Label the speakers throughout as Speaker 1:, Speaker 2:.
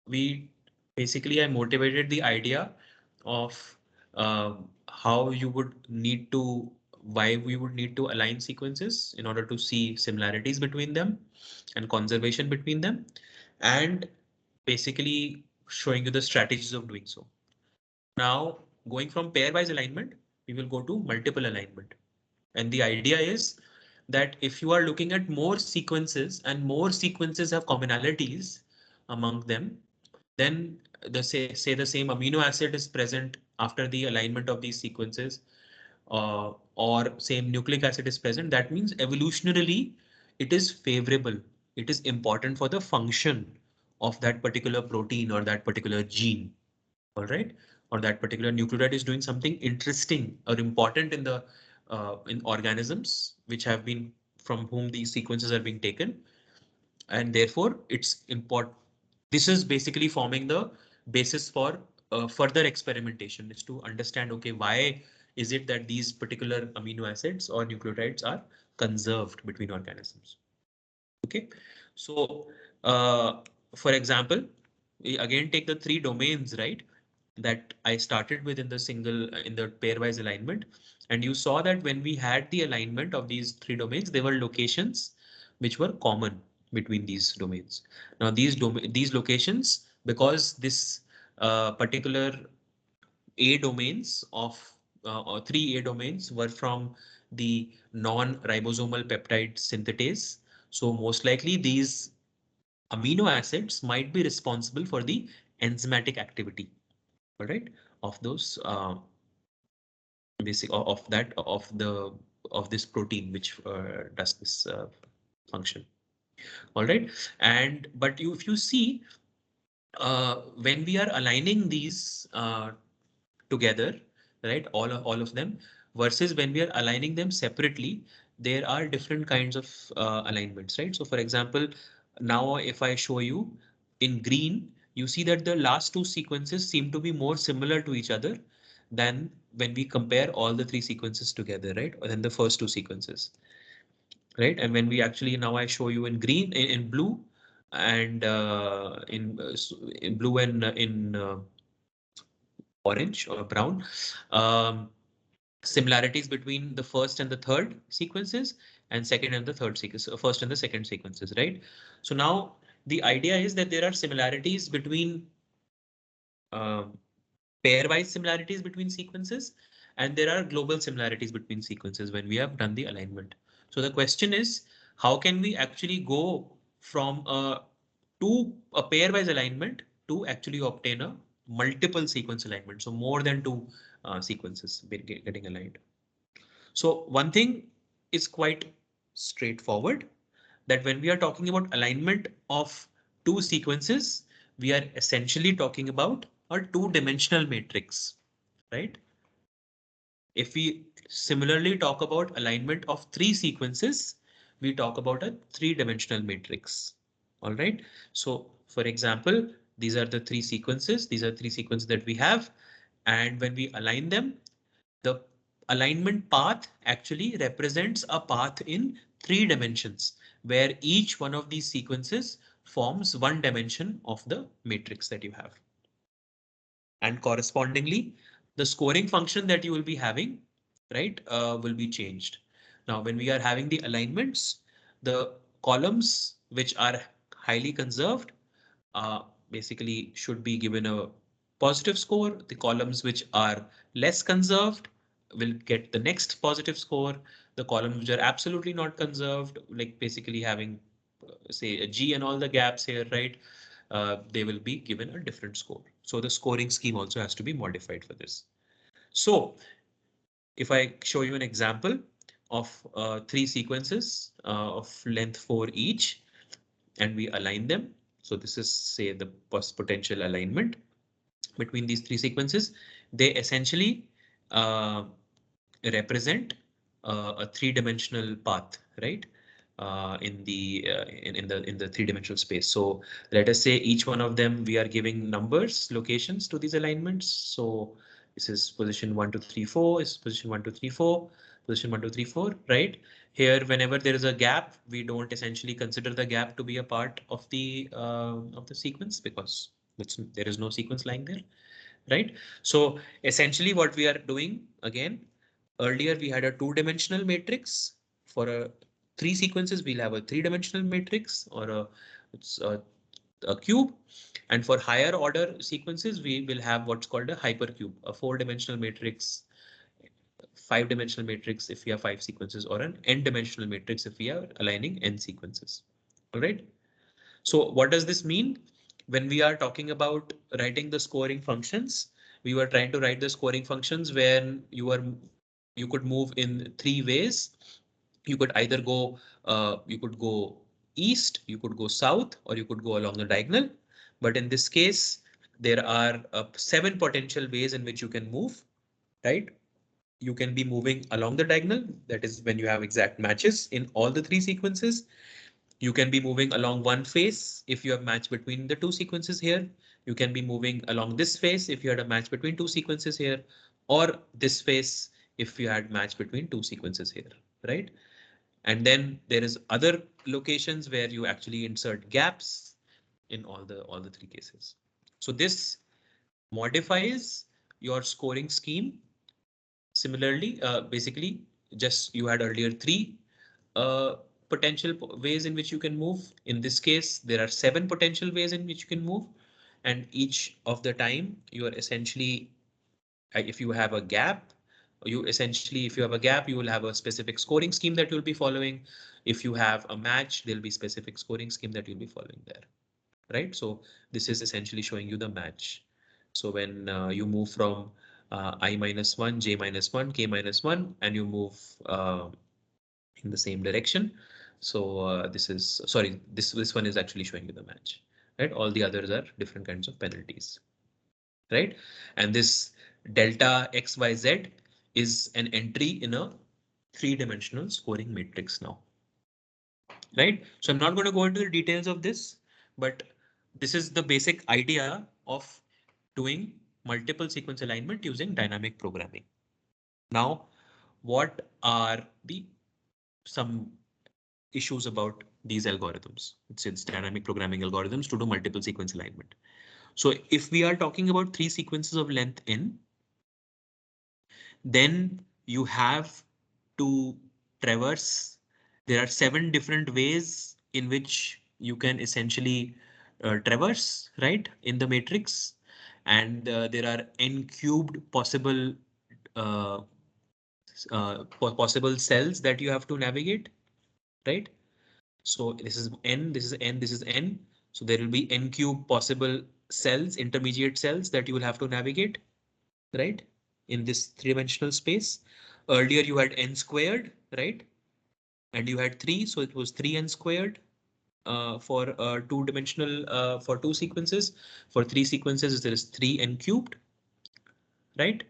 Speaker 1: we basically I motivated the idea of how you would need to, why we would need to align sequences in order to see similarities between them and conservation between them, and basically showing you the strategies of doing so. Now, going from pairwise alignment, we will go to multiple alignment. And the idea is that if you are looking at more sequences and more sequences have commonalities among them, then say the same amino acid is present after the alignment of these sequences, or same nucleic acid is present, that means evolutionarily it is favorable. It is important for the function of that particular protein or that particular gene. All right, or that particular nucleotide is doing something interesting or important in organisms which have been, from whom these sequences are being taken, and therefore it's important. This is basically forming the basis for further experimentation, is to understand, okay, why is it that these particular amino acids or nucleotides are conserved between organisms. Okay, so uh, for example, we again take the three domains, right, that I started with in the pairwise alignment. And you saw that when we had the alignment of these three domains, there were locations which were common between these domains. Now these locations, because this particular A domains of or three A domains were from the non-ribosomal peptide synthetase. So most likely these amino acids might be responsible for the enzymatic activity, all right, of those basic of that of this protein which does this function. All right, and but if you see, when we are aligning these together, right, all of them, versus when we are aligning them separately, there are different kinds of alignments, right? So for example, now if I show you in green, you see that the last two sequences seem to be more similar to each other than when we compare all the three sequences together, right? Or than the first two sequences, right? And when we actually, now I show you in green, in blue, and in blue and in orange or brown, um, similarities between the first and the third sequences, and second and the third sequence, first and the second sequences, right? So now the idea is that there are similarities between um, pairwise similarities between sequences, and there are global similarities between sequences when we have done the alignment. So the question is, how can we actually go from a pairwise alignment to actually obtain a multiple sequence alignment? So more than two sequences getting aligned. So one thing is quite straightforward, that when we are talking about alignment of two sequences, we are essentially talking about a two-dimensional matrix, right? If we similarly talk about alignment of three sequences, we talk about a three-dimensional matrix. All right. So for example, these are the three sequences. These are three sequences that we have. And when we align them, the alignment path actually represents a path in three dimensions, where each one of these sequences forms one dimension of the matrix that you have. And correspondingly, the scoring function that you will be having, right, will be changed. Now, when we are having the alignments, the columns which are highly conserved basically should be given a positive score. The columns which are less conserved will get the next positive score. The columns which are absolutely not conserved, like basically having, say, a G and all the gaps here, right? They will be given a different score. So the scoring scheme also has to be modified for this. So if I show you an example of three sequences of length 4 each, and we align them. So this is, say, the potential alignment between these three sequences. They essentially uh, represent a three-dimensional path, right? In the three-dimensional space. So let us say each one of them we are giving numbers, locations to these alignments. So this is position 1, 2, 3, 4. Is position 1, 2, 3, 4. Position 1, 2, 3, 4. Right here, whenever there is a gap, we don't essentially consider the gap to be a part of the sequence, because There is no sequence lying there, right? So essentially what we are doing again, earlier we had a two-dimensional matrix. For a three sequences, we'll have a three-dimensional matrix or it's a cube. And for higher order sequences, we will have what's called a hypercube, a four-dimensional matrix, five-dimensional matrix if we have five sequences, or an n-dimensional matrix if we are aligning n sequences. All right. So what does this mean? When we are talking about writing the scoring functions, we were trying to write the scoring functions when you could move in three ways. You could either go you could go east, you could go south, or you could go along the diagonal. But in this case, there are seven potential ways in which you can move, right? You can be moving along the diagonal. That is when you have exact matches in all the three sequences. You can be moving along one face if you have match between the two sequences here. You can be moving along this face if you had a match between two sequences here, or this face if you had match between two sequences here, right? And then there is other locations where you actually insert gaps in all the three cases. So this modifies your scoring scheme. Similarly, basically, just you had earlier three uh, potential ways in which you can move. In this case, there are seven potential ways in which you can move. And each of the time you are essentially, if you have a gap, if you have a gap, you will have a specific scoring scheme that you'll be following. If you have a match, there'll be specific scoring scheme that you'll be following there, right? So this is essentially showing you the match. So when you move from I minus one, j minus one, k minus one, and you move in the same direction. So this is, sorry, this one is actually showing you the match, right? All the others are different kinds of penalties, right? And this delta XYZ is an entry in a three-dimensional scoring matrix now, right? So I'm not going to go into the details of this, but this is the basic idea of doing multiple sequence alignment using dynamic programming. Now, what are the some issues about these algorithms? It's dynamic programming algorithms to do multiple sequence alignment. So if we are talking about three sequences of length n, then you have to traverse. There are seven different ways in which you can essentially traverse, right, in the matrix. And there are n cubed uh, possible cells that you have to navigate, right? So this is n, this is n, this is n. So there will be n cube possible cells, intermediate cells that you will have to navigate, right? In this three-dimensional space. Earlier you had n squared, right? And you had three, so it was 3n squared for two-dimensional for two sequences. For three sequences, there is 3n cubed, right?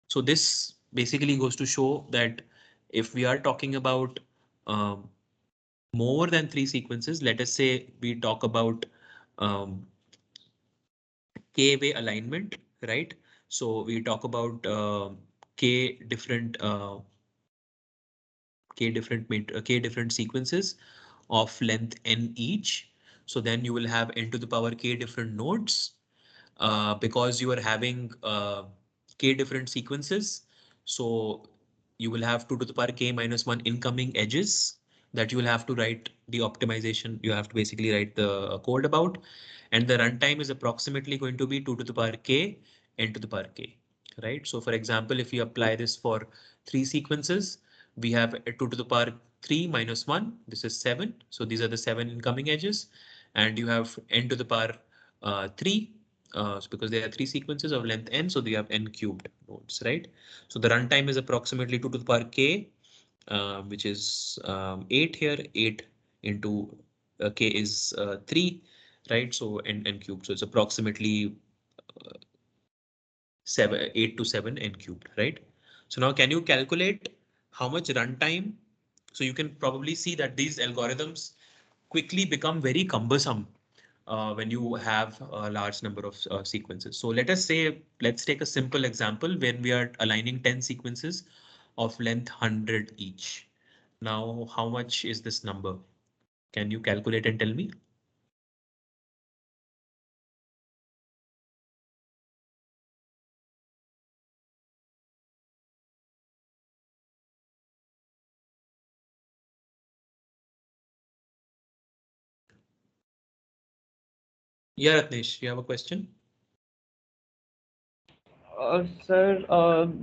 Speaker 1: So this basically goes to show that if we are talking about um, more than three sequences, let us say we talk about um, k-way alignment, right? So we talk about k different k different sequences of length n each. So then you will have n to the power k different nodes because you are having k different sequences. So you will have 2 to the power k minus 1 incoming edges that you will have to write the optimization. You have to basically write the code about. And the runtime is approximately going to be 2 to the power k n to the power k, right? So for example, if you apply this for three sequences, we have a 2 to the power 3 minus 1. This is 7. So these are the seven incoming edges. And you have n to the power 3 so because there are three sequences of length n, so they have n cubed nodes, right? So the runtime is approximately 2 to the power k, which is 8 here. 8 into k is 3, right? So n cubed. So it's approximately 8 to 7 n cubed, right? So now can you calculate how much runtime? So you can probably see that these algorithms quickly become very cumbersome when you have a large number of sequences. So let us say, let's take a simple example when we are aligning 10 sequences of length 100 each. Now, how much is this number? Can you calculate and tell me? Yeah, Ratnesh, you have a question?
Speaker 2: Sir,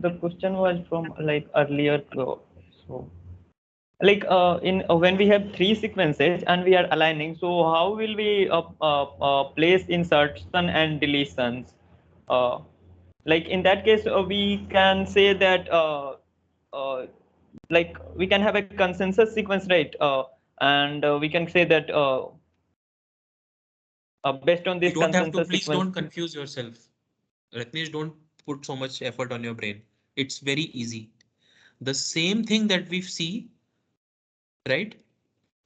Speaker 2: the question was from like earlier. So like in when we have three sequences and we are aligning, so how will we place insertion and deletions? Uh, like in that case, we can say that uh, like we can have a consensus sequence, right? And we can say that based on
Speaker 1: You
Speaker 2: this
Speaker 1: don't have to,
Speaker 2: consensus
Speaker 1: please
Speaker 2: sequence.
Speaker 1: don't confuse yourself. Ratnesh, don't put so much effort on your brain. It's very easy. The same thing that we see, right?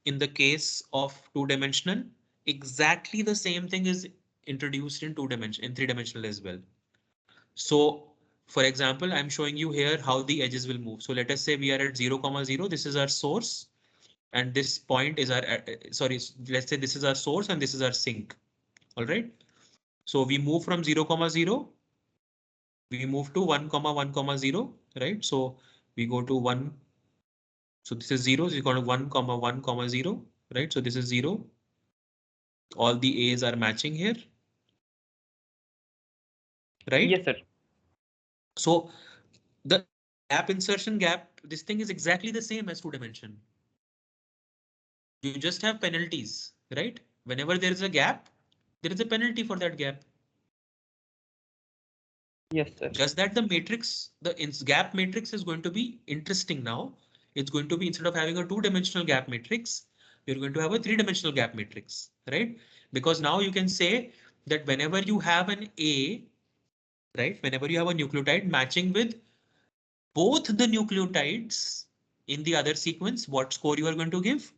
Speaker 1: In the case of two-dimensional, exactly the same thing is introduced in in three-dimensional as well. So, for example, I'm showing you here how the edges will move. So let us say we are at 0, 0. This is our source, and this point is our sorry. Let's say this is our source and this is our sink. All right. So we move from 0, 0. We move to 1, 1, 0. Right. So we go to 1. So this is 0. So we go to 1, 1, 0. Right. So this is 0. All the A's are matching here. Right.
Speaker 2: Yes, sir.
Speaker 1: So the gap insertion gap, this thing is exactly the same as two dimension. You just have penalties, right? Whenever there is a gap, there is a penalty for that gap.
Speaker 2: Yes, sir.
Speaker 1: Just that the matrix, the gap matrix is going to be interesting now. It's going to be, instead of having a two-dimensional gap matrix, you're going to have a three-dimensional gap matrix, right? Because now you can say that whenever you have an A, right? Whenever you have a nucleotide matching with both the nucleotides in the other sequence, what score you are going to give?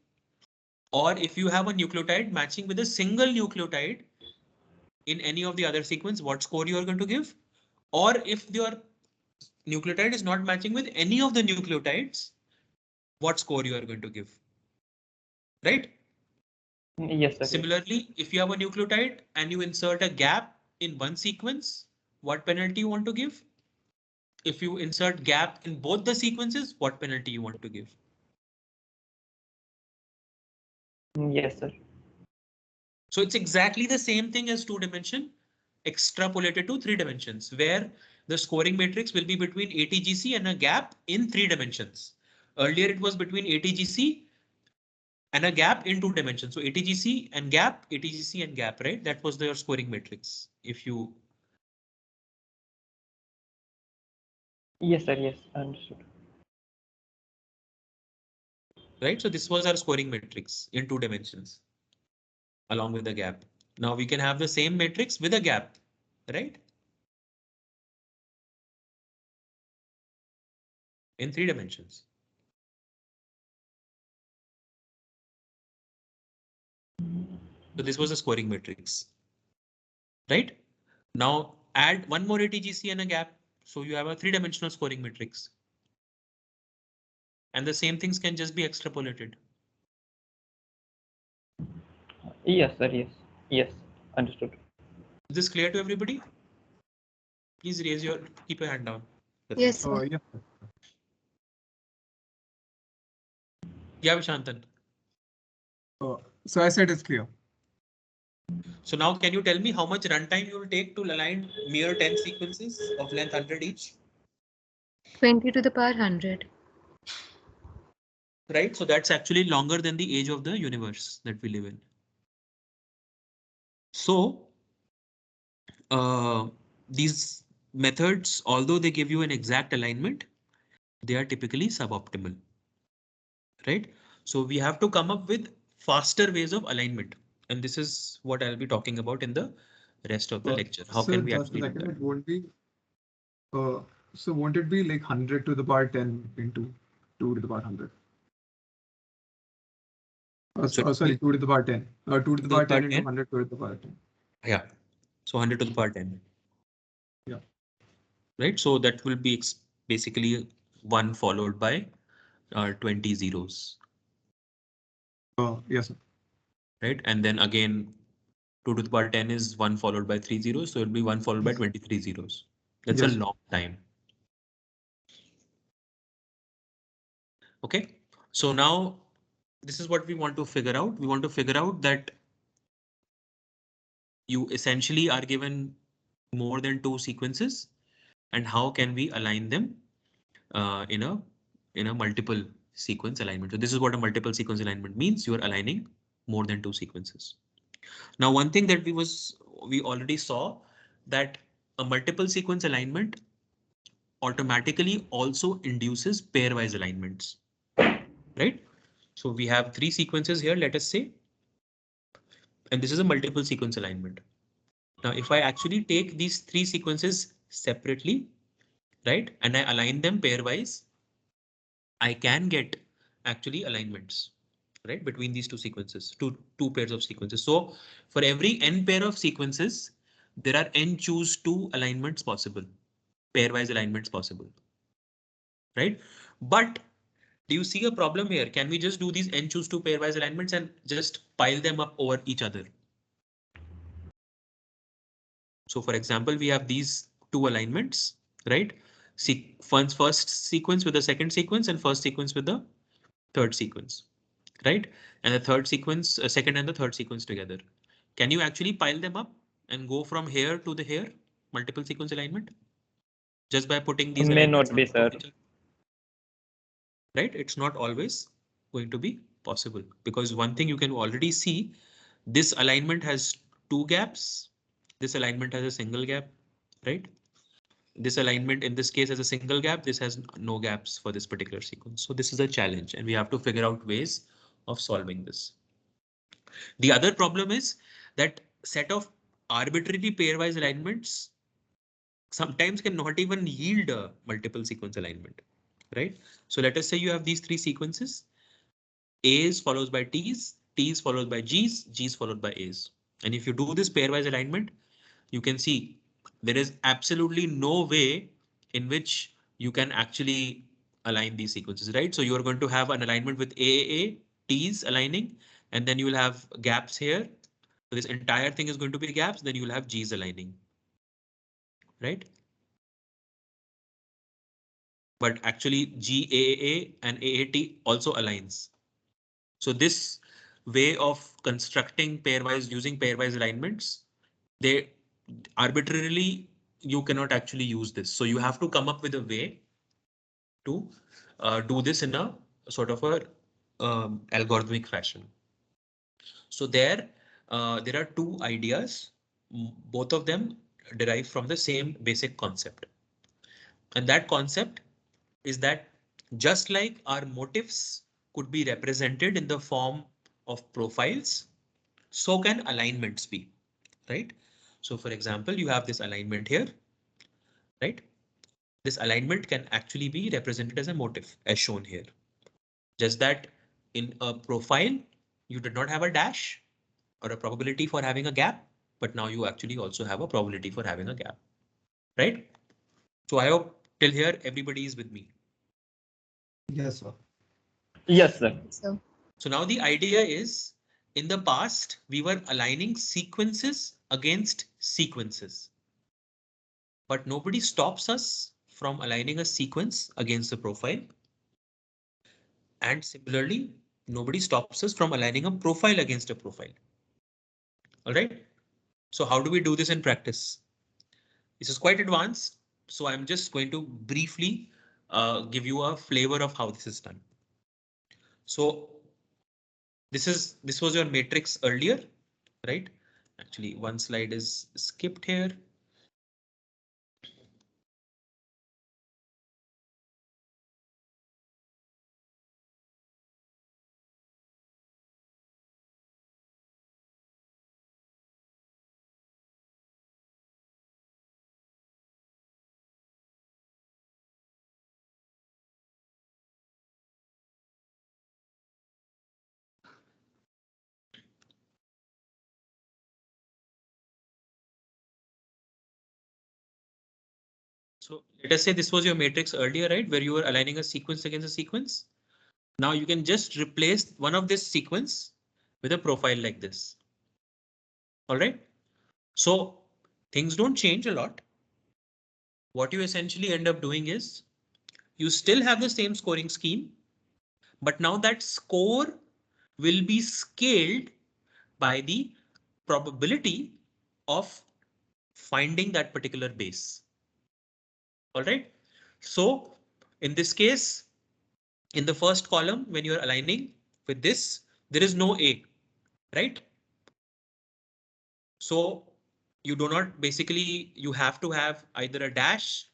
Speaker 1: Or if you have a nucleotide matching with a single nucleotide in any of the other sequence, what score you are going to give? Or if your nucleotide is not matching with any of the nucleotides, what score you are going to give? Right?
Speaker 2: Yes, sir. Yes.
Speaker 1: Similarly, if you have a nucleotide and you insert a gap in one sequence, what penalty you want to give? If you insert gap in both the sequences, what penalty you want to give?
Speaker 2: Yes, sir.
Speaker 1: So it's exactly the same thing as two dimension extrapolated to three dimensions, where the scoring matrix will be between ATGC and a gap in three dimensions. Earlier it was between ATGC and a gap in two dimensions. So ATGC and gap, ATGC and gap, right? That was their scoring matrix. If you,
Speaker 2: Yes, sir. Yes, understood.
Speaker 1: right? So this was our scoring matrix in two dimensions along with the gap. Now we can have the same matrix with a gap, right? In three dimensions. So this was a scoring matrix, right? Now add one more ATGC and a gap. So you have a three-dimensional scoring matrix. And the same things can just be extrapolated.
Speaker 2: Yes, sir. Yes. Yes, understood.
Speaker 1: Is this clear to everybody? Please raise your, keep your hand down.
Speaker 3: Yes, sir.
Speaker 4: Yeah.
Speaker 1: Yeah, Vishantan.
Speaker 4: So I said it's clear.
Speaker 1: So now can you tell me how much runtime you will take to align mere 10 sequences of length 100 each?
Speaker 3: 20 to the power 100.
Speaker 1: Right, so that's actually longer than the age of the universe that we live in. So these methods, although they give you an exact alignment, they are typically suboptimal, right? So we have to come up with faster ways of alignment. And this is what I'll be talking about in the rest of the lecture. How
Speaker 4: So
Speaker 1: can we
Speaker 4: just a
Speaker 1: actually do
Speaker 4: second,
Speaker 1: that?
Speaker 4: it won't be. So won't it be like 100 to the power 10 into 2 to the power 100?
Speaker 1: So
Speaker 4: Sorry, 2 to the power 10. 2 to the
Speaker 1: to the
Speaker 4: power
Speaker 1: power
Speaker 4: 10 into
Speaker 1: 10?
Speaker 4: 100 to the power 10.
Speaker 1: Yeah. So 100 to the power 10.
Speaker 4: Yeah.
Speaker 1: Right? So that will be basically 1 followed by 20 zeros.
Speaker 4: Yes, sir.
Speaker 1: Right? And then again, 2 to the power 10 is 1 followed by 3 zeros. So it'll be 1 followed by 23 zeros. That's a
Speaker 4: Yes.
Speaker 1: long time. Okay. So now this is what we want to figure out. We want to figure out that you essentially are given more than 2 sequences, and how can we align them in a multiple sequence alignment. So this is what a multiple sequence alignment means. You are aligning more than 2 sequences. Now, one thing that we already saw that a multiple sequence alignment automatically also induces pairwise alignments, right? So we have 3 sequences here, let us say, and this is a multiple sequence alignment. Now, if I actually take these 3 sequences separately, right, and I align them pairwise, I can get actually alignments, right, between these 2 sequences, two pairs of sequences. So for every n pair of sequences, there are n choose 2 alignments possible, pairwise alignments possible, right? But do you see a problem here? Can we just do these n choose 2 pairwise alignments and just pile them up over each other? So for example, we have these 2 alignments, right? First sequence with the second sequence and first sequence with the third sequence, right? And the third sequence, second and the third sequence together. Can you actually pile them up and go from here to the here, multiple sequence alignment, just by putting these
Speaker 2: May
Speaker 1: alignments
Speaker 2: not
Speaker 1: on
Speaker 2: be,
Speaker 1: top of
Speaker 2: sir.
Speaker 1: each other? Right? It's not always going to be possible, because one thing you can already see, this alignment has 2 gaps. This alignment has a single gap, right? This alignment in this case has a single gap. This has no gaps for this particular sequence. So this is a challenge, and we have to figure out ways of solving this. The other problem is that set of arbitrary pairwise alignments sometimes cannot even yield a multiple sequence alignment, right? So let us say you have these 3 sequences, A's followed by T's, T's followed by G's, G's followed by A's. And if you do this pairwise alignment, you can see there is absolutely no way in which you can actually align these sequences, right? So you are going to have an alignment with AAA, T's aligning, and then you will have gaps here. So this entire thing is going to be gaps, then you will have G's aligning, right? But actually GAA and AAT also aligns. So this way of constructing pairwise, using pairwise alignments, they arbitrarily, you cannot actually use this. So you have to come up with a way to do this in a sort of a algorithmic fashion. So there are 2 ideas, both of them derive from the same basic concept. And that concept is that just like our motifs could be represented in the form of profiles, so can alignments be, right? So for example, you have this alignment here, right? This alignment can actually be represented as a motif as shown here. Just that in a profile, you did not have a dash or a probability for having a gap, but now you actually also have a probability for having a gap, right? So I hope till here everybody is with me.
Speaker 4: Yes, sir.
Speaker 2: Yes, sir.
Speaker 3: So
Speaker 1: So now the idea is, in the past, we were aligning sequences against sequences, but nobody stops us from aligning a sequence against the profile. And similarly, nobody stops us from aligning a profile against a profile. All right. So how do we do this in practice? This is quite advanced. So I'm just going to briefly give you a flavor of how this is done. So this was your matrix earlier, right? Actually, one slide is skipped here. So let us say this was your matrix earlier, right? Where you were aligning a sequence against a sequence. Now you can just replace one of this sequence with a profile like this. All right. So things don't change a lot. What you essentially end up doing is you still have the same scoring scheme, but now that score will be scaled by the probability of finding that particular base. All right. So in this case, in the first column, when you're aligning with this, there is no A, right? So you do not basically, you have to have either a dash,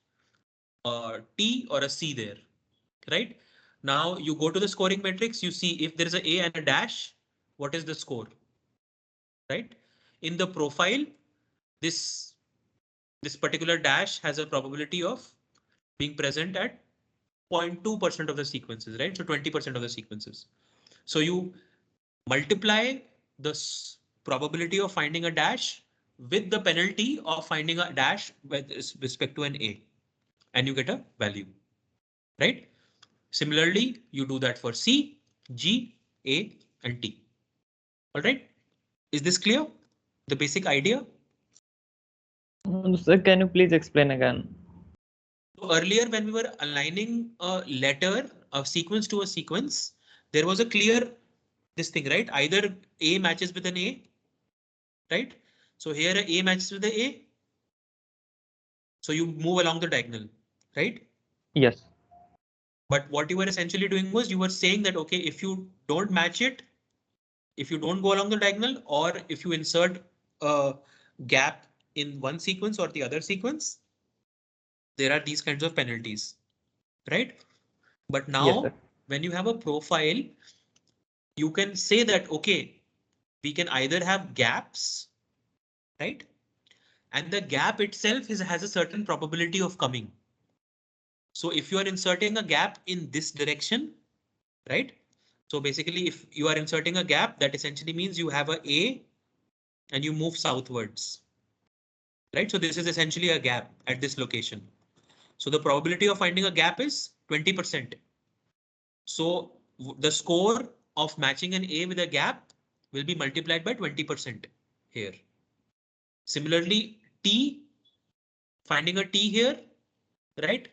Speaker 1: a T or a C there, right? Now you go to the scoring matrix, you see if there is a and a dash, what is the score, right? In the profile, this this particular dash has a probability of being present at 0.2% of the sequences, right? So 20% of the sequences. So you multiply the probability of finding a dash with the penalty of finding a dash with respect to an A, and you get a value, right? Similarly, you do that for C, G, A, and T. All right. Is this clear? The basic idea?
Speaker 2: Sir, can you please explain again?
Speaker 1: So earlier, when we were aligning a letter, a sequence to a sequence, there was a clear this thing, right? Either A matches with an A, right? So here A matches with the A. So you move along the diagonal, right?
Speaker 2: Yes.
Speaker 1: But what you were essentially doing was you were saying that, okay, if you don't match it, if you don't go along the diagonal, or if you insert a gap in one sequence or the other sequence, there are these kinds of penalties, right? But
Speaker 2: Yes, sir.
Speaker 1: now when you have a profile, you can say that, okay, we can either have gaps, right? And the gap itself has a certain probability of coming. So if you are inserting a gap in this direction, right? So basically, if you are inserting a gap, that essentially means you have a and you move southwards, right? So this is essentially a gap at this location. So the probability of finding a gap is 20%. So the score of matching an A with a gap will be multiplied by 20% here. Similarly, T, finding a T here, right?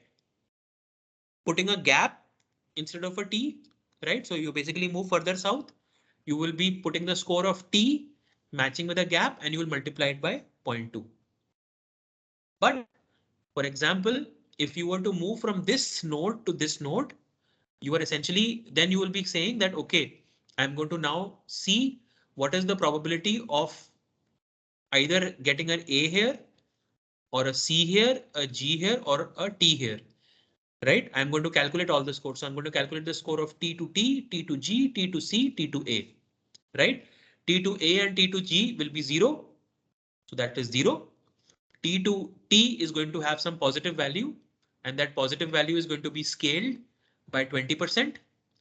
Speaker 1: Putting a gap instead of a T, right? So you basically move further south. You will be putting the score of T matching with a gap and you will multiply it by 0.2. But for example, if you were to move from this node to this node, you are essentially, then you will be saying that, okay, I'm going to now see what is the probability of either getting an A here or a C here, a G here, or a T here, right? I'm going to calculate all the scores. So I'm going to calculate the score of T to T, T to G, T to C, T to A, right? T to A and T to G will be 0. So that is 0. T to T is going to have some positive value, and that positive value is going to be scaled by 20%,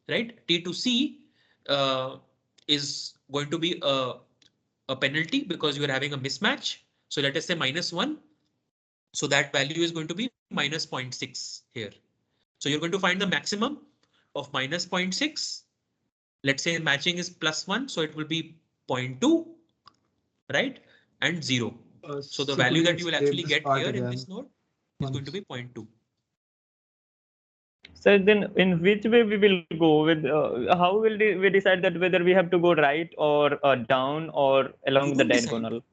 Speaker 1: right? T to C is going to be a penalty because you are having a mismatch. So let us say -1. So that value is going to be minus 0.6 here. So you're going to find the maximum of minus 0.6. Let's say matching is +1, so it will be 0.2, right? And 0. So the
Speaker 4: So could
Speaker 1: value
Speaker 4: you
Speaker 1: that you will
Speaker 4: explain
Speaker 1: actually
Speaker 4: this
Speaker 1: get
Speaker 4: part
Speaker 1: here in this
Speaker 4: again
Speaker 1: node is going to
Speaker 4: once?
Speaker 1: be 0.2.
Speaker 2: So then in which way we will go with, how will we decide that whether we have to go right or down or
Speaker 1: You
Speaker 2: along the
Speaker 1: don't decide.
Speaker 2: diagonal?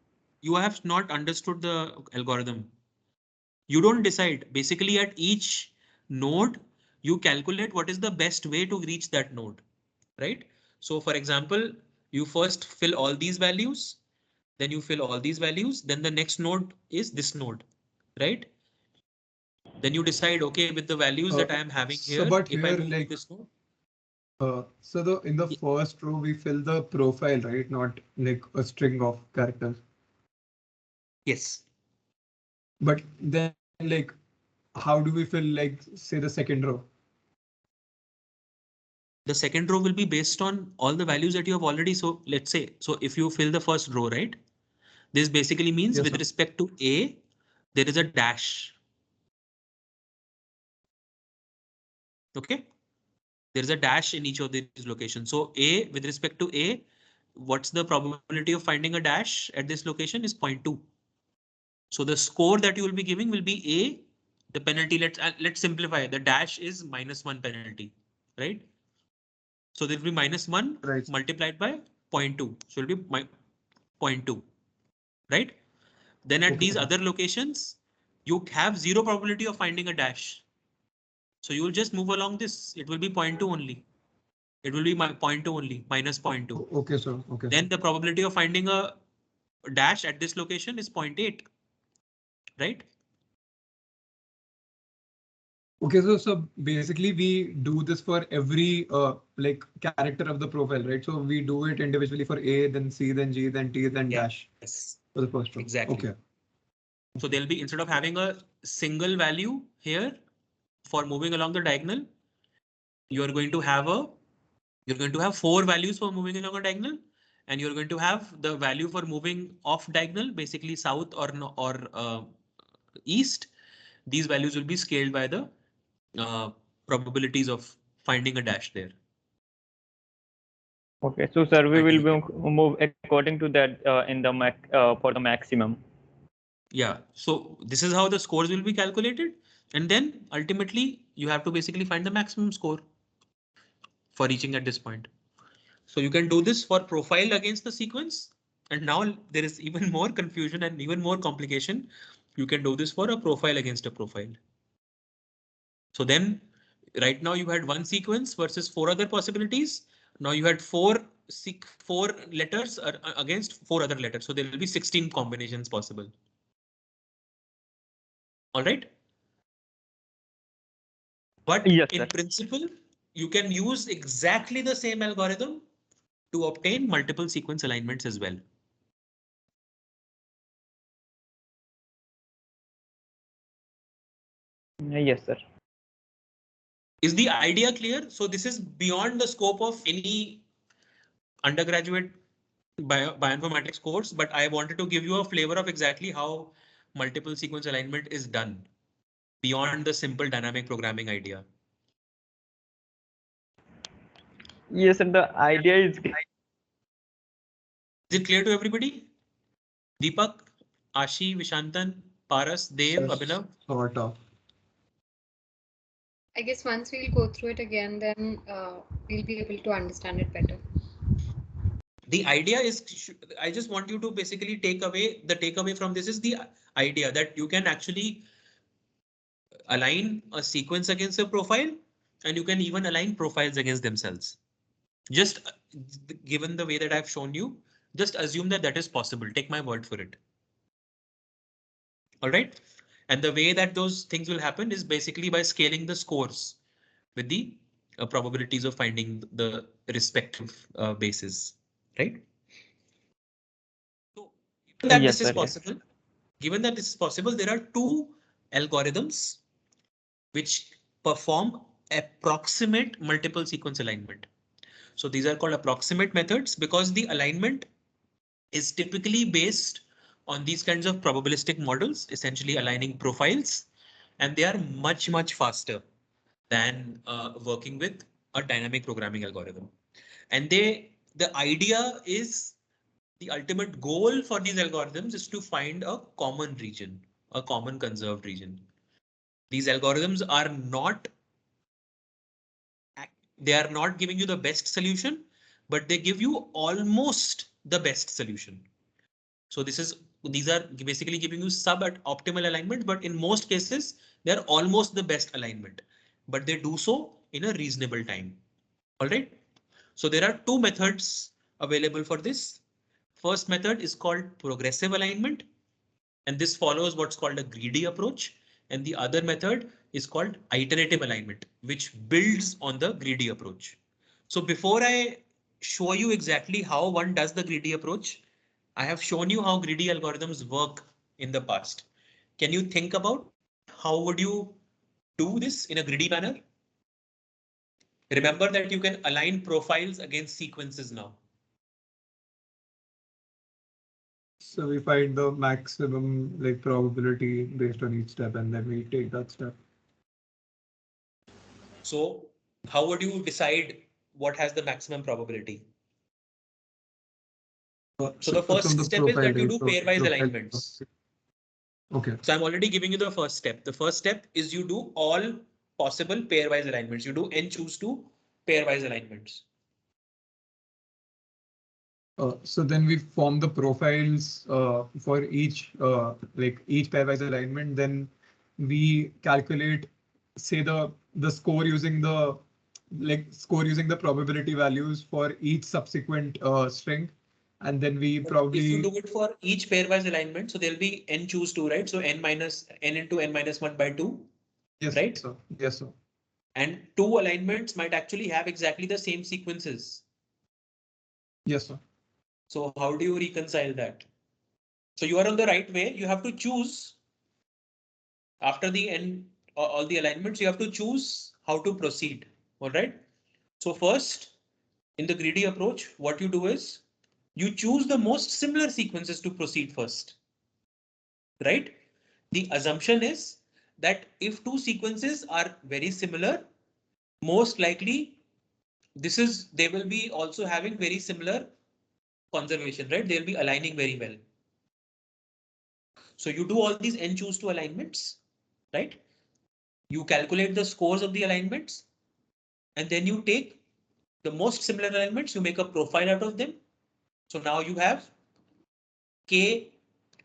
Speaker 1: You have not understood the algorithm. You don't decide. Basically, at each node, you calculate what is the best way to reach that node, right? So for example, you first fill all these values, then you fill all these values, then the next node is this node, right? Then you decide, okay, with the values that I am having
Speaker 4: So
Speaker 1: here,
Speaker 4: but
Speaker 1: if I
Speaker 4: here
Speaker 1: move to
Speaker 4: like
Speaker 1: this node.
Speaker 4: so the in the first row we fill the profile, right? Not like a string of characters.
Speaker 1: Yes.
Speaker 4: But then like how do we fill like say the second row?
Speaker 1: The second row will be based on all the values that you have already. So let's say, so if you fill the first row, right? This basically means
Speaker 4: Yes,
Speaker 1: with
Speaker 4: sir.
Speaker 1: respect to A, there is a dash. Okay. There is a dash in each of these locations. So A, with respect to A, what's the probability of finding a dash at this location is 0.2. So the score that you will be giving will be A, the penalty, let's simplify. The dash is -1 penalty, right? So there will be -1
Speaker 4: Right.
Speaker 1: multiplied by 0.2. So it will be 0.2, right? Then at these other locations, you have zero probability of finding a dash. So you will just move along this. It will be 0.2 only. It will be my 0.2 only, minus 0.2.
Speaker 4: Okay, sir. Okay.
Speaker 1: Then the probability of finding a dash at this location is 0.8, right?
Speaker 4: Okay, so basically we do this for every like character of the profile, right? So we do it individually for A, then C, then G, then T, then dash
Speaker 1: Yes,
Speaker 4: for the first row.
Speaker 1: exactly.
Speaker 4: Okay.
Speaker 1: So there'll be, instead of having a single value here for moving along the diagonal, you're going to have 4 values for moving along a diagonal, and you're going to have the value for moving off diagonal, basically south or east. These values will be scaled by the probabilities of finding a dash there.
Speaker 2: Okay, so sir, we
Speaker 1: I
Speaker 2: will
Speaker 1: think-
Speaker 2: move according to that in the for the maximum.
Speaker 1: Yeah, so this is how the scores will be calculated, and then ultimately you have to basically find the maximum score for reaching at this point. So you can do this for profile against the sequence, and now there is even more confusion and even more complication. You can do this for a profile against a profile. So then right now you had one sequence versus 4 other possibilities. Now you had four letters against 4 other letters. So there will be 16 combinations possible. All right. But
Speaker 2: Yes,
Speaker 1: in
Speaker 2: sir.
Speaker 1: principle, you can use exactly the same algorithm to obtain multiple sequence alignments as well.
Speaker 2: Yes, sir.
Speaker 1: Is the idea clear? So this is beyond the scope of any undergraduate bioinformatics course, but I wanted to give you a flavor of exactly how multiple sequence alignment is done beyond the simple dynamic programming idea.
Speaker 2: Yes, sir. The idea is
Speaker 1: Is it clear to everybody? Deepak, Ashi, Vishantan, Paras, Dev, Abhinav?
Speaker 4: Sort of.
Speaker 3: I guess once we'll go through it again, then we'll be able to understand it better.
Speaker 1: The idea is, I just want you to basically the takeaway from this is the idea that you can actually align a sequence against a profile, and you can even align profiles against themselves. Just given the way that I've shown you, just assume that that is possible. Take my word for it. All right. And the way that those things will happen is basically by scaling the scores with the probabilities of finding the respective bases, right? So given that
Speaker 2: yes,
Speaker 1: this is
Speaker 2: sir. Yes.
Speaker 1: possible, there are two algorithms which perform approximate multiple sequence alignment. So these are called approximate methods because the alignment is typically based on these kinds of probabilistic models, essentially aligning profiles, and they are much, much faster than working with a dynamic programming algorithm. And the idea is, the ultimate goal for these algorithms is to find a common region, a common conserved region. These algorithms are not giving you the best solution, but they give you almost the best solution. So these are basically giving you sub-optimal alignment, but in most cases, they're almost the best alignment, but they do so in a reasonable time. All right. So there are two methods available for this. First method is called progressive alignment, and this follows what's called a greedy approach. And the other method is called iterative alignment, which builds on the greedy approach. So before I show you exactly how one does the greedy approach, I have shown you how greedy algorithms work in the past. Can you think about how would you do this in a greedy manner? Remember that you can align profiles against sequences now.
Speaker 4: So we find the maximum like probability based on each step, and then we take that step.
Speaker 1: So how would you decide what has the maximum probability? So the
Speaker 4: From
Speaker 1: first
Speaker 4: the
Speaker 1: step is
Speaker 4: profile,
Speaker 1: that you
Speaker 4: right?
Speaker 1: do
Speaker 4: So
Speaker 1: pairwise
Speaker 4: profile.
Speaker 1: alignments.
Speaker 4: Okay.
Speaker 1: So I'm already giving you the first step. The first step is you do all possible pairwise alignments. You do n choose 2 pairwise alignments.
Speaker 4: So then we form the profiles for each like each pairwise alignment. Then we calculate, say the score using the score using the probability values for each subsequent string, and then we
Speaker 1: But
Speaker 4: probably
Speaker 1: if you do it for each pairwise alignment, so there'll be n choose 2, right? So n into n minus 1 by 2,
Speaker 4: yes
Speaker 1: right?
Speaker 4: sir, yes sir.
Speaker 1: And two alignments might actually have exactly the same sequences.
Speaker 4: Yes sir.
Speaker 1: So how do you reconcile that? So you are on the right way. You have to choose after the n all the alignments. You have to choose how to proceed. All right. So first, in the greedy approach, what you do is you choose the most similar sequences to proceed first. Right? The assumption is that if two sequences are very similar, most likely they will be also having very similar conservation, right? They'll be aligning very well. So you do all these n choose 2 alignments, right? You calculate the scores of the alignments, and then you take the most similar alignments, you make a profile out of them. So now you have k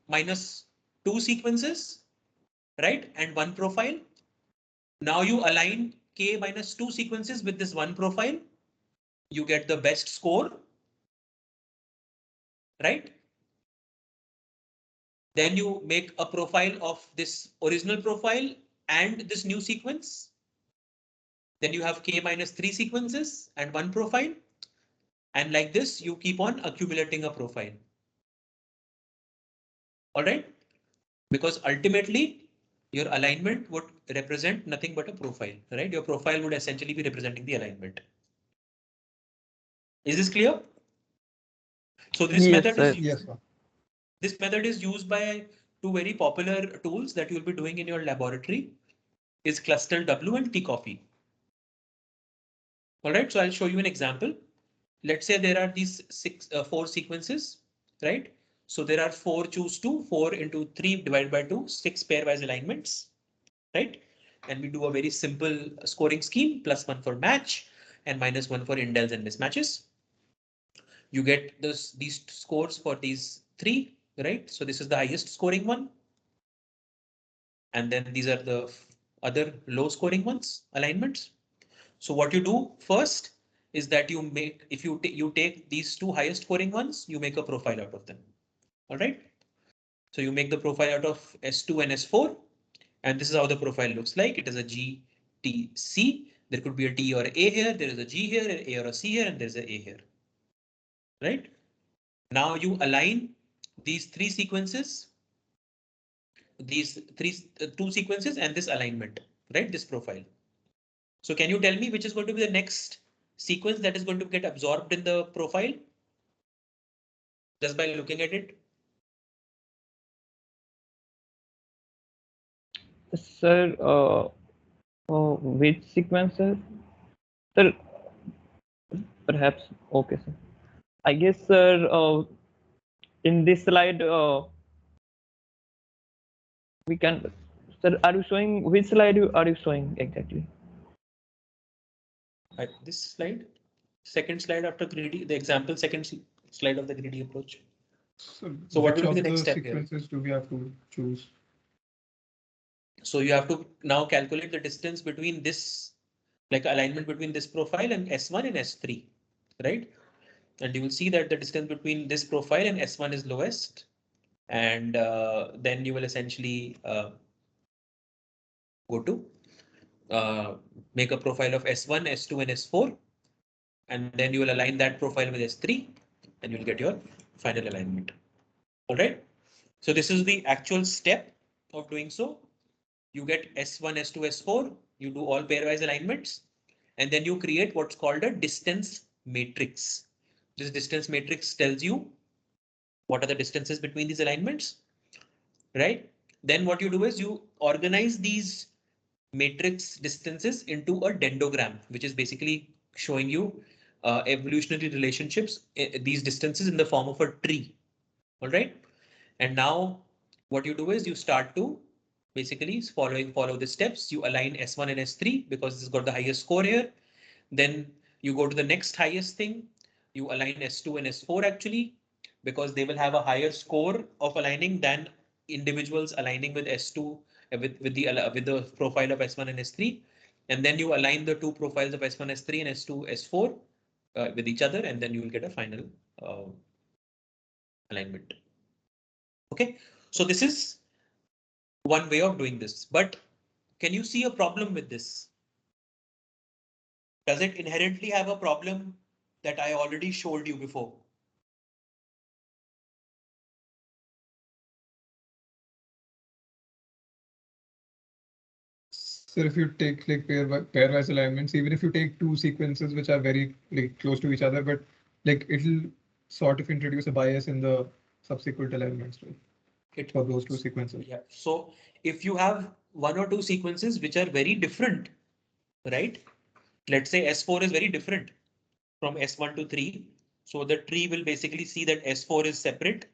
Speaker 1: minus 2 sequences, right? And one profile. Now you align k minus 2 sequences with this one profile. You get the best score, right? Then you make a profile of this original profile and this new sequence. Then you have k minus 3 sequences and one profile. And like this, you keep on accumulating a profile. All right. Because ultimately, your alignment would represent nothing but a profile, right? Your profile would essentially be representing the alignment. Is this clear? So this
Speaker 2: Yes,
Speaker 1: method
Speaker 2: sir.
Speaker 1: is
Speaker 4: Yes sir.
Speaker 1: this method is used by two very popular tools that you'll be doing in your laboratory is Cluster W and T-Coffee. All right, so I'll show you an example. Let's say there are these four sequences, right? So there are 4 choose 2, 4 into 3 divided by 2, 6 pairwise alignments, right? And we do a very simple scoring scheme, +1 for match and -1 for indels and mismatches. You get these scores for these three, right? So this is the highest scoring one. And then these are the other low scoring ones, alignments. So what you do first is that you make, if you take these two highest scoring ones, you make a profile out of them. All right. So you make the profile out of S2 and S4. And this is how the profile looks like. It is a G, T, C. There could be a T or a A here. There is a G here, an A or a C here, and there's a A here. Right. Now you align these three sequences, two sequences and this alignment, right? This profile. So can you tell me which is going to be the next sequence that is going to get absorbed in the profile? Just by looking at it.
Speaker 2: Sir, which sequence, sir? Sir, perhaps. Okay, sir. I guess, sir, in this slide, we can. Sir, are you showing which slide are you showing exactly?
Speaker 1: This slide, second slide after greedy, the example slide of the greedy approach. So what
Speaker 4: Which
Speaker 1: will be the
Speaker 4: of
Speaker 1: next
Speaker 4: the
Speaker 1: step here?
Speaker 4: sequences do we have to choose?
Speaker 1: So you have to now calculate the distance between this, like alignment between this profile and S1 and S3, right? And you will see that the distance between this profile and S1 is lowest. And then you will essentially go to make a profile of S1, S2, and S4. And then you will align that profile with S3 and you'll get your final alignment. All right. So this is the actual step of doing so. You get S1, S2, S4. You do all pairwise alignments. And then you create what's called a distance matrix. This distance matrix tells you what are the distances between these alignments, right? Then what you do is you organize these matrix distances into a dendrogram, which is basically showing you evolutionary relationships, these distances in the form of a tree. All right. And now what you do is you start to basically follow the steps. You align S1 and S3 because this has got the highest score here. Then you go to the next highest thing. you align S2 and S4 actually, because they will have a higher score of aligning than individuals aligning with S2 with the profile of S1 and S3. And then you align the two profiles of S1, S3 and S2, S4 with each other, and then you will get a final alignment. Okay, so this is one way of doing this, but can you see a problem with this? Does it inherently have a problem that I already showed you before?
Speaker 4: So if you take like pairwise alignments, even if you take two sequences which are very like close to each other, but like it'll sort of introduce a bias in the subsequent alignments, right? For those two sequences.
Speaker 1: Yeah. So if you have one or two sequences which are very different, right? Let's say S4 is very different from S1 to 3. So the tree will basically see that S4 is separate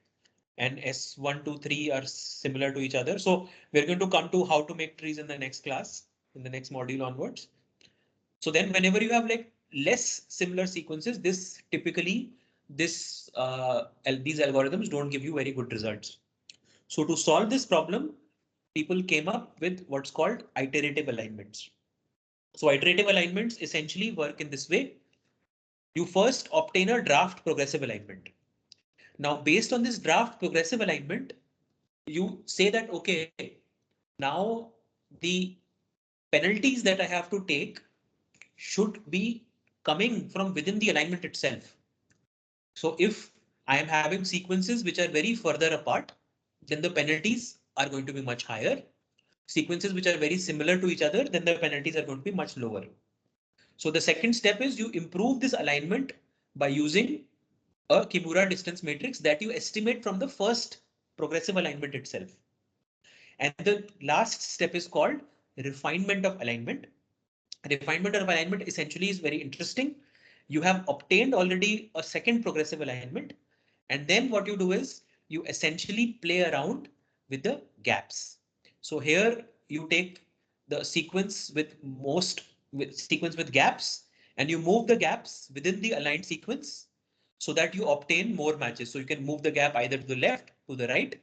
Speaker 1: and S1 to 3 are similar to each other. So we're going to come to how to make trees in the next class, in the next module onwards. So then whenever you have like less similar sequences, this typically these algorithms don't give you very good results. So to solve this problem, people came up with what's called iterative alignments. So iterative alignments essentially work in this way. You first obtain a draft progressive alignment. Now, based on this draft progressive alignment, you say that, okay, now the penalties that I have to take should be coming from within the alignment itself. So if I am having sequences which are very further apart, then the penalties are going to be much higher. Sequences which are very similar to each other, then the penalties are going to be much lower. So the second step is you improve this alignment by using a Kimura distance matrix that you estimate from the first progressive alignment itself. And the last step is called refinement of alignment. Refinement of alignment essentially is very interesting. You have obtained already a second progressive alignment. And then what you do is you essentially play around with the gaps. So here you take the sequence with gaps and you move the gaps within the aligned sequence so that you obtain more matches. So you can move the gap either to the left, to the right,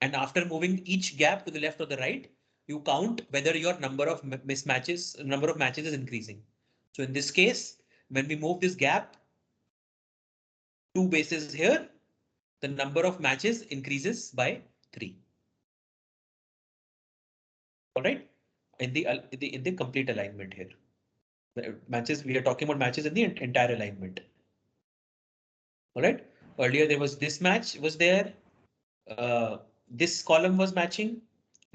Speaker 1: and after moving each gap to the left or the right, you count whether your number of matches is increasing. So in this case, when we move this gap two bases here, the number of matches increases by 3. All right, in the complete alignment here. The matches, we are talking about matches in the entire alignment. All right. Earlier there was this match was there. This column was matching,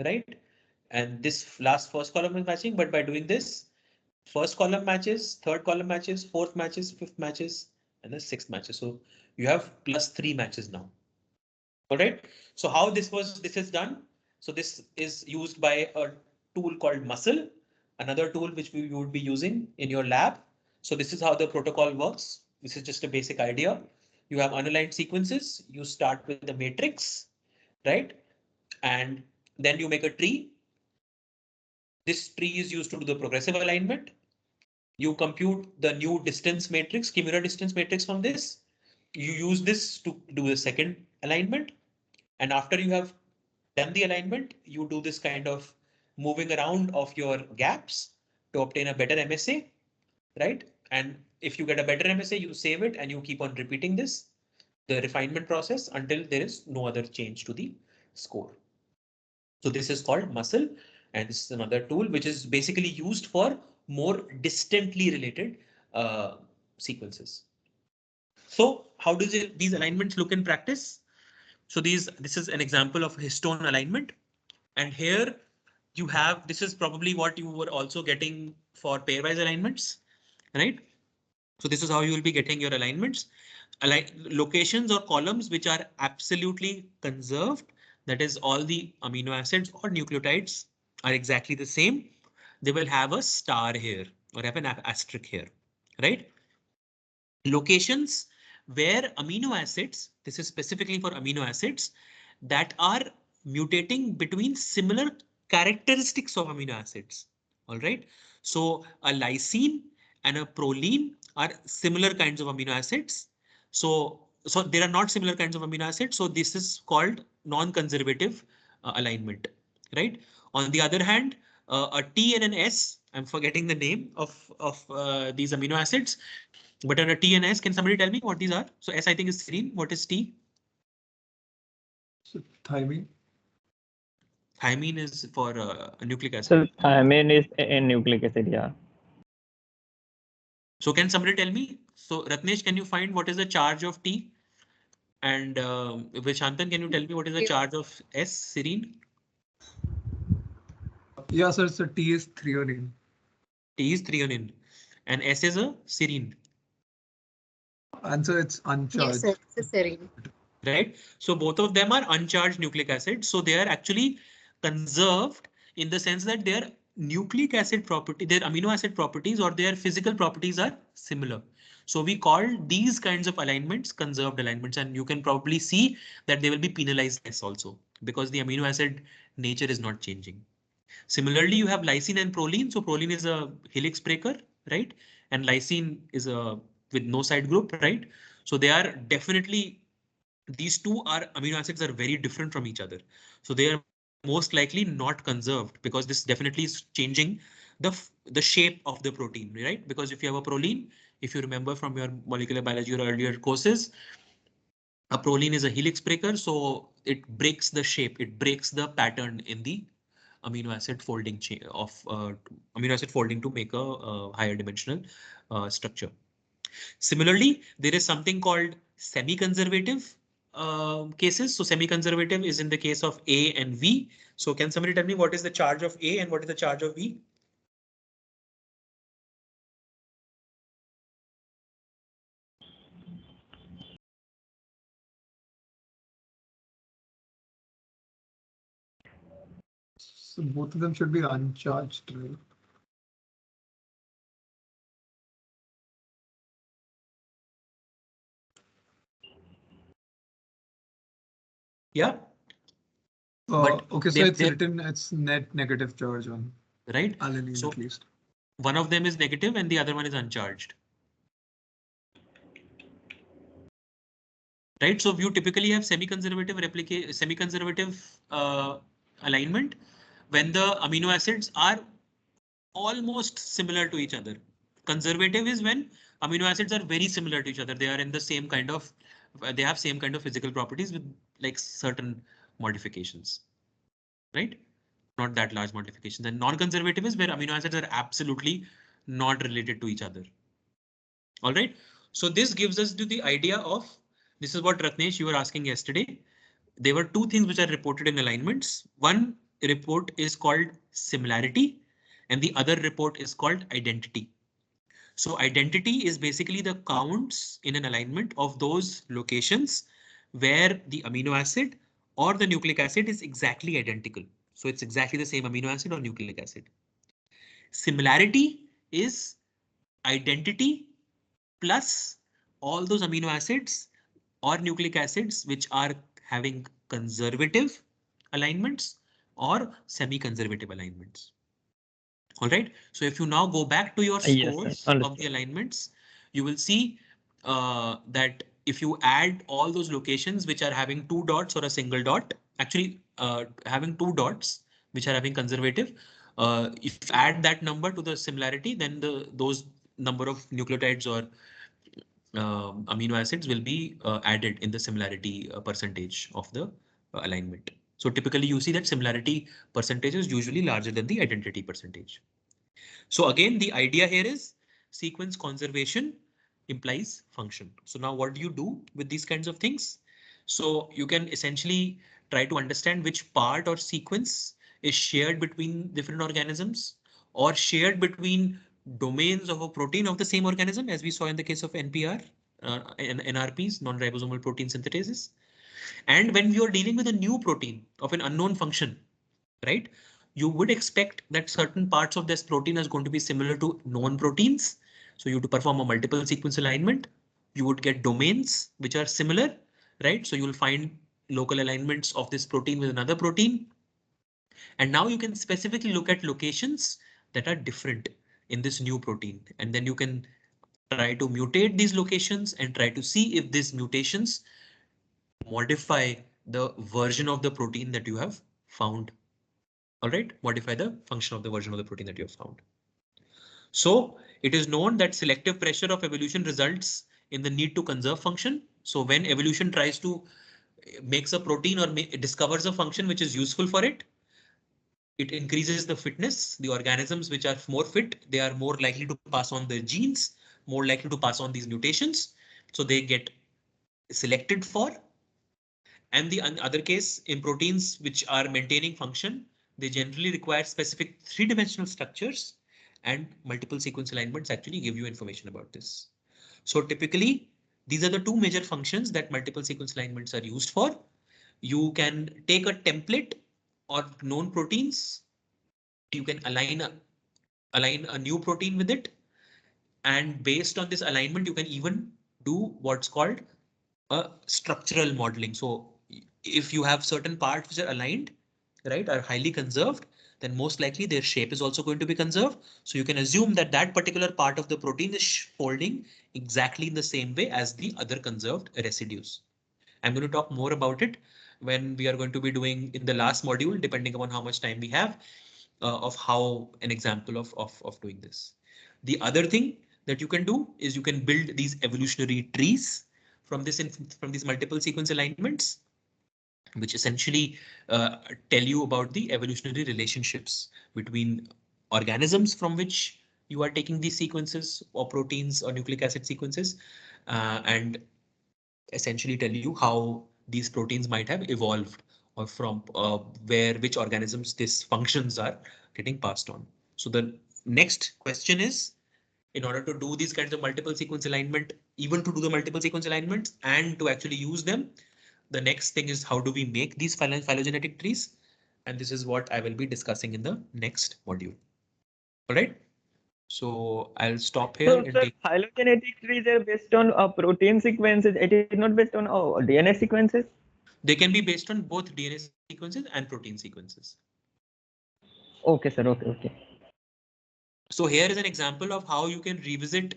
Speaker 1: right? And this first column is matching, but by doing this, first column matches, third column matches, fourth matches, fifth matches, and the sixth matches. So you have +3 matches now. All right. So how this is done. So this is used by a tool called Muscle, another tool which you would be using in your lab. So this is how the protocol works. This is just a basic idea. You have unaligned sequences. You start with the matrix, right? And then you make a tree. This tree is used to do the progressive alignment. You compute the new distance matrix, Kimura distance matrix from this. You use this to do the second alignment. And after you have done the alignment, you do this kind of moving around of your gaps to obtain a better MSA, right? And if you get a better MSA, you save it and you keep on repeating this, the refinement process until there is no other change to the score. So this is called Muscle, and this is another tool which is basically used for more distantly related sequences. So how does these alignments look in practice? So this is an example of histone alignment. And here you have, this is probably what you were also getting for pairwise alignments, right? So this is how you will be getting your alignments. Locations or columns which are absolutely conserved, that is all the amino acids or nucleotides are exactly the same. They will have a star here or have an asterisk here, right? Locations where amino acids, this is specifically for amino acids that are mutating between similar characteristics of amino acids. All right. So a lysine and a proline are similar kinds of amino acids, So there are not similar kinds of amino acids. So this is called non-conservative alignment, right? On the other hand, a T and an S, I'm forgetting the name of these amino acids, but on a T and S, can somebody tell me what these are? So S I think is serine. What is T?
Speaker 4: So thymine.
Speaker 1: Thymine is for nucleic acid.
Speaker 2: So thymine is a nucleic acid, yeah.
Speaker 1: So can somebody tell me? So Ratnesh, can you find what is the charge of T? And Vishantan, can you tell me what is the charge of S, serine?
Speaker 4: Yeah, sir. So T is threonine.
Speaker 1: T is threonine and S is a serine.
Speaker 4: Answer, it's
Speaker 3: Yes, sir.
Speaker 4: uncharged.
Speaker 3: It's a serine.
Speaker 1: Right? So both of them are uncharged nucleic acids. So they are actually conserved in the sense that their nucleic acid property, their amino acid properties or their physical properties are similar. So we call these kinds of alignments conserved alignments, and you can probably see that they will be penalized less also because the amino acid nature is not changing. Similarly, you have lysine and proline. So proline is a helix breaker, right? And lysine is a with no side group, right? So they are definitely, these two are amino acids are very different from each other. So they are most likely not conserved because this definitely is changing the shape of the protein, right? Because if you have a proline, if you remember from your molecular biology or earlier courses, a proline is a helix breaker, so it breaks the shape, it breaks the pattern in the amino acid folding chain of amino acid folding to make a higher dimensional structure. Similarly, there is something called semi-conservative cases. So semi-conservative is in the case of A and V. So can somebody tell me what is the charge of A and what is the charge of V?
Speaker 4: So both of them should be uncharged, right?
Speaker 1: Yeah. But
Speaker 4: Okay, so
Speaker 1: they're,
Speaker 4: it's
Speaker 1: they're
Speaker 4: written, it's net negative charge on
Speaker 1: right.
Speaker 4: alanine
Speaker 1: So
Speaker 4: at least.
Speaker 1: one of them is negative and the other one is uncharged. Right. So you typically have semi-conservative alignment when the amino acids are almost similar to each other. Conservative is when amino acids are very similar to each other. They are in the same kind of, they have same kind of physical properties with like certain modifications, right? Not that large modifications. And non-conservative is where amino acids are absolutely not related to each other. All right. So this gives us to the idea of, this is what Ratnesh, you were asking yesterday. There were two things which are reported in alignments. One report is called similarity and the other report is called identity. So identity is basically the counts in an alignment of those locations where the amino acid or the nucleic acid is exactly identical. So it's exactly the same amino acid or nucleic acid. Similarity is identity plus all those amino acids or nucleic acids which are having conservative alignments or semi-conservative alignments. All right. So if you now go back to your
Speaker 2: Yes, sir.
Speaker 1: scores of the
Speaker 2: Understood.
Speaker 1: alignments, you will see that if you add all those locations which are having two dots or a single dot, actually having two dots which are having conservative, if you add that number to the similarity, then those number of nucleotides or amino acids will be added in the similarity percentage of the alignment. So typically you see that similarity percentage is usually larger than the identity percentage. So again, the idea here is sequence conservation implies function. So now what do you do with these kinds of things? So you can essentially try to understand which part or sequence is shared between different organisms or shared between domains of a protein of the same organism, as we saw in the case of NPR and NRPs, non-ribosomal protein synthetases. And when you're dealing with a new protein of an unknown function, right? You would expect that certain parts of this protein is going to be similar to known proteins. So you to perform a multiple sequence alignment, you would get domains which are similar, right? So you'll find local alignments of this protein with another protein. And now you can specifically look at locations that are different in this new protein. And then you can try to mutate these locations and try to see if these mutations modify the version of the protein that you have found. All right, modify the function of the version of the protein that you have found. So it is known that selective pressure of evolution results in the need to conserve function. So when evolution tries to makes a protein or discovers a function which is useful for it, it increases the fitness. The organisms which are more fit, they are more likely to pass on the genes, more likely to pass on these mutations. So they get selected for. And the other case in proteins which are maintaining function, they generally require specific three-dimensional structures, and multiple sequence alignments actually give you information about this. So typically, these are the two major functions that multiple sequence alignments are used for. You can take a template or known proteins, you can align a new protein with it. And based on this alignment, you can even do what's called a structural modeling. So if you have certain parts which are aligned, right, are highly conserved, then most likely their shape is also going to be conserved. So you can assume that that particular part of the protein is folding exactly in the same way as the other conserved residues. I'm going to talk more about it when we are going to be doing in the last module, depending upon how much time we have, of how an example of doing this. The other thing that you can do is you can build these evolutionary trees from from these multiple sequence alignments, which essentially tell you about the evolutionary relationships between organisms from which you are taking these sequences or proteins or nucleic acid sequences, and essentially tell you how these proteins might have evolved, or from which organisms these functions are getting passed on. So the next question is, in order to do these kinds of multiple sequence alignment, even to do the multiple sequence alignments and to actually use them, the next thing is how do we make these phylogenetic trees? And this is what I will be discussing in the next module. All right. So I'll stop here
Speaker 2: So,
Speaker 1: and
Speaker 2: sir,
Speaker 1: take.
Speaker 2: phylogenetic trees are based on protein sequences. It is not based on DNA sequences.
Speaker 1: They can be based on both DNA sequences and protein sequences.
Speaker 2: Okay, sir. Okay, okay.
Speaker 1: So here is an example of how you can revisit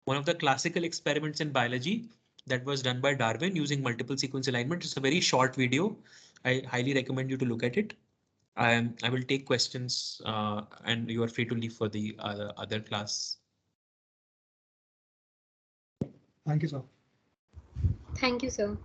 Speaker 1: one of the classical experiments in biology that was done by Darwin using multiple sequence alignment. It's a very short video. I highly recommend you to look at it. I will take questions and you are free to leave for the other class.
Speaker 4: Thank you, sir.
Speaker 3: Thank you, sir.